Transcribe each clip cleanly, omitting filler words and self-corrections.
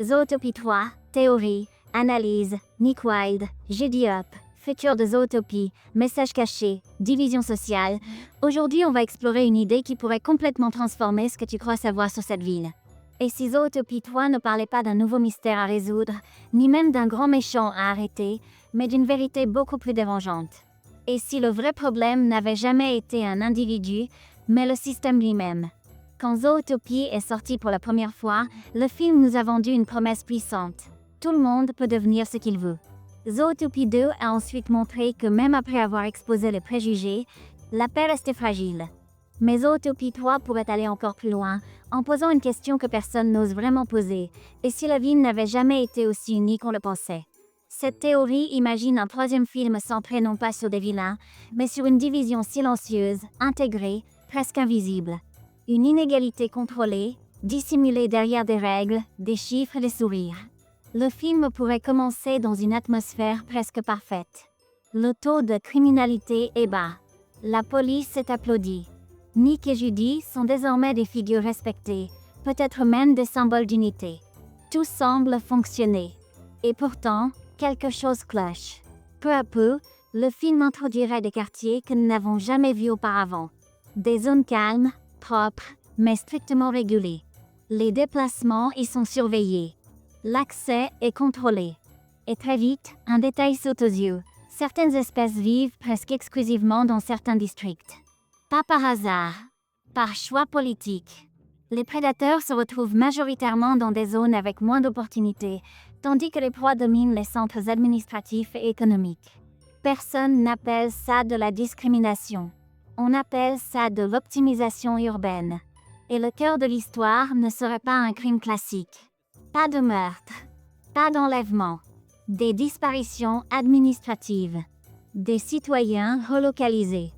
Zootopie 3, théorie, analyse, Nick Wilde, Judy Hop, futur de Zootopie, message caché, division sociale. Aujourd'hui, on va explorer une idée qui pourrait complètement transformer ce que tu crois savoir sur cette ville. Et si Zootopie 3 ne parlait pas d'un nouveau mystère à résoudre, ni même d'un grand méchant à arrêter, mais d'une vérité beaucoup plus dérangeante. Et si le vrai problème n'avait jamais été un individu, mais le système lui-même. Quand Zootopie est sorti pour la première fois, le film nous a vendu une promesse puissante. Tout le monde peut devenir ce qu'il veut. Zootopie 2 a ensuite montré que même après avoir exposé les préjugés, la paix restait fragile. Mais Zootopie 3 pourrait aller encore plus loin, en posant une question que personne n'ose vraiment poser. Et si la ville n'avait jamais été aussi unie qu'on le pensait? Cette théorie imagine un troisième film centré non pas sur des vilains, mais sur une division silencieuse, intégrée, presque invisible. Une inégalité contrôlée, dissimulée derrière des règles, des chiffres et des sourires. Le film pourrait commencer dans une atmosphère presque parfaite. Le taux de criminalité est bas. La police est applaudie. Nick et Judy sont désormais des figures respectées, peut-être même des symboles d'unité. Tout semble fonctionner. Et pourtant, quelque chose cloche. Peu à peu, le film introduirait des quartiers que nous n'avons jamais vus auparavant. Des zones calmes, propres, mais strictement régulées. Les déplacements y sont surveillés. L'accès est contrôlé. Et très vite, un détail saute aux yeux. Certaines espèces vivent presque exclusivement dans certains districts. Pas par hasard, par choix politique. Les prédateurs se retrouvent majoritairement dans des zones avec moins d'opportunités, tandis que les proies dominent les centres administratifs et économiques. Personne n'appelle ça de la discrimination. On appelle ça de l'optimisation urbaine. Et le cœur de l'histoire ne serait pas un crime classique. Pas de meurtre, pas d'enlèvement, des disparitions administratives, des citoyens relocalisés,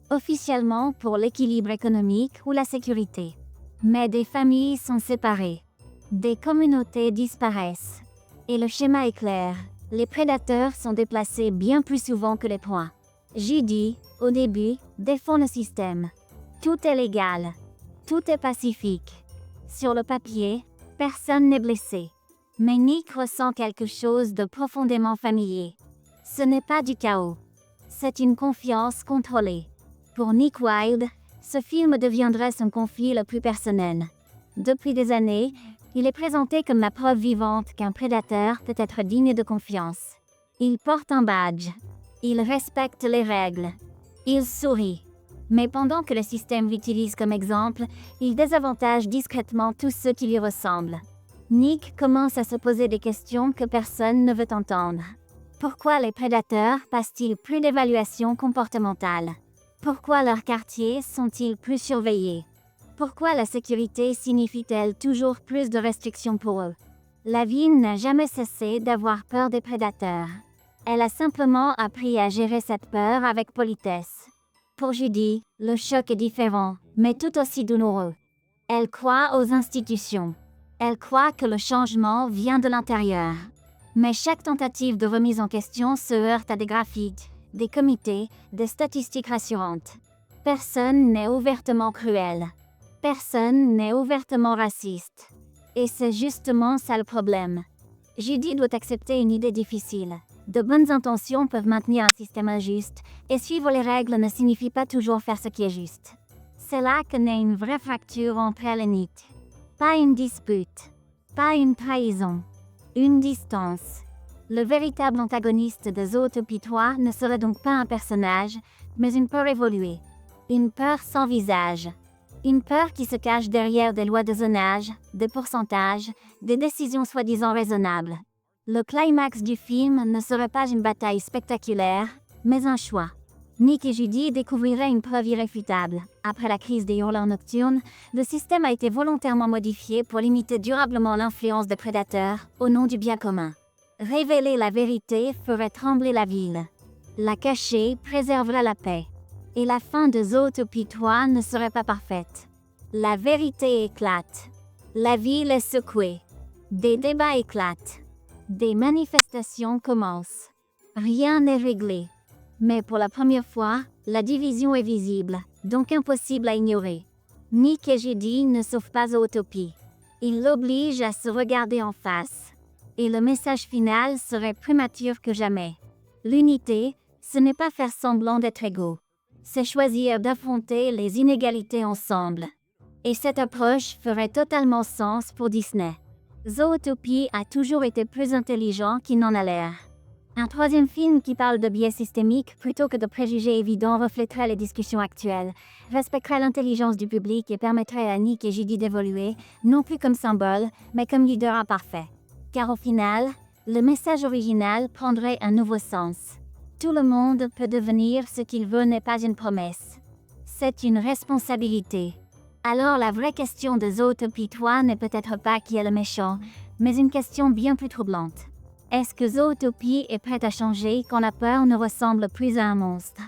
officiellement pour l'équilibre économique ou la sécurité. Mais des familles sont séparées, des communautés disparaissent. Et le schéma est clair, les prédateurs sont déplacés bien plus souvent que les proies. Judy, au début, défend le système. Tout est légal, tout est pacifique. Sur le papier, personne n'est blessé. Mais Nick ressent quelque chose de profondément familier. Ce n'est pas du chaos. C'est une confiance contrôlée. Pour Nick Wilde, ce film deviendrait son conflit le plus personnel. Depuis des années, il est présenté comme la preuve vivante qu'un prédateur peut être digne de confiance. Il porte un badge. Il respecte les règles. Il sourit. Mais pendant que le système l'utilise comme exemple, il désavantage discrètement tous ceux qui lui ressemblent. Nick commence à se poser des questions que personne ne veut entendre. Pourquoi les prédateurs passent-ils plus d'évaluations comportementales? Pourquoi leurs quartiers sont-ils plus surveillés? Pourquoi la sécurité signifie-t-elle toujours plus de restrictions pour eux? La ville n'a jamais cessé d'avoir peur des prédateurs. Elle a simplement appris à gérer cette peur avec politesse. Pour Judy, le choc est différent, mais tout aussi douloureux. Elle croit aux institutions. Elle croit que le changement vient de l'intérieur. Mais chaque tentative de remise en question se heurte à des graphiques, des comités, des statistiques rassurantes. Personne n'est ouvertement cruel. Personne n'est ouvertement raciste. Et c'est justement ça le problème. Judy doit accepter une idée difficile. De bonnes intentions peuvent maintenir un système injuste, et suivre les règles ne signifie pas toujours faire ce qui est juste. C'est là que naît une vraie fracture entre elle et Nick. Pas une dispute, pas une trahison, une distance. Le véritable antagoniste de Zootopie 3 ne serait donc pas un personnage, mais une peur évoluée. Une peur sans visage. Une peur qui se cache derrière des lois de zonage, des pourcentages, des décisions soi-disant raisonnables. Le climax du film ne serait pas une bataille spectaculaire, mais un choix. Nick et Judy découvriraient une preuve irréfutable. Après la crise des hurleurs nocturnes, le système a été volontairement modifié pour limiter durablement l'influence des prédateurs au nom du bien commun. Révéler la vérité ferait trembler la ville. La cacher préserverait la paix. Et la fin de Zootopie 3 ne serait pas parfaite. La vérité éclate. La ville est secouée. Des débats éclatent. Des manifestations commencent. Rien n'est réglé. Mais pour la première fois, la division est visible, donc impossible à ignorer. Nick et Judy ne sauvent pas Zootopie. Il l'oblige à se regarder en face. Et le message final serait plus mature que jamais. L'unité, ce n'est pas faire semblant d'être égaux. C'est choisir d'affronter les inégalités ensemble. Et cette approche ferait totalement sens pour Disney. Zootopie a toujours été plus intelligent qu'il n'en a l'air. Un troisième film qui parle de biais systémiques plutôt que de préjugés évidents reflèterait les discussions actuelles, respecterait l'intelligence du public et permettrait à Nick et Judy d'évoluer, non plus comme symbole, mais comme leader imparfait. Car au final, le message original prendrait un nouveau sens. Tout le monde peut devenir ce qu'il veut n'est pas une promesse. C'est une responsabilité. Alors la vraie question de Zootopie 3 n'est peut-être pas qui est le méchant, mais une question bien plus troublante. Est-ce que Zootopie est prête à changer quand la peur ne ressemble plus à un monstre?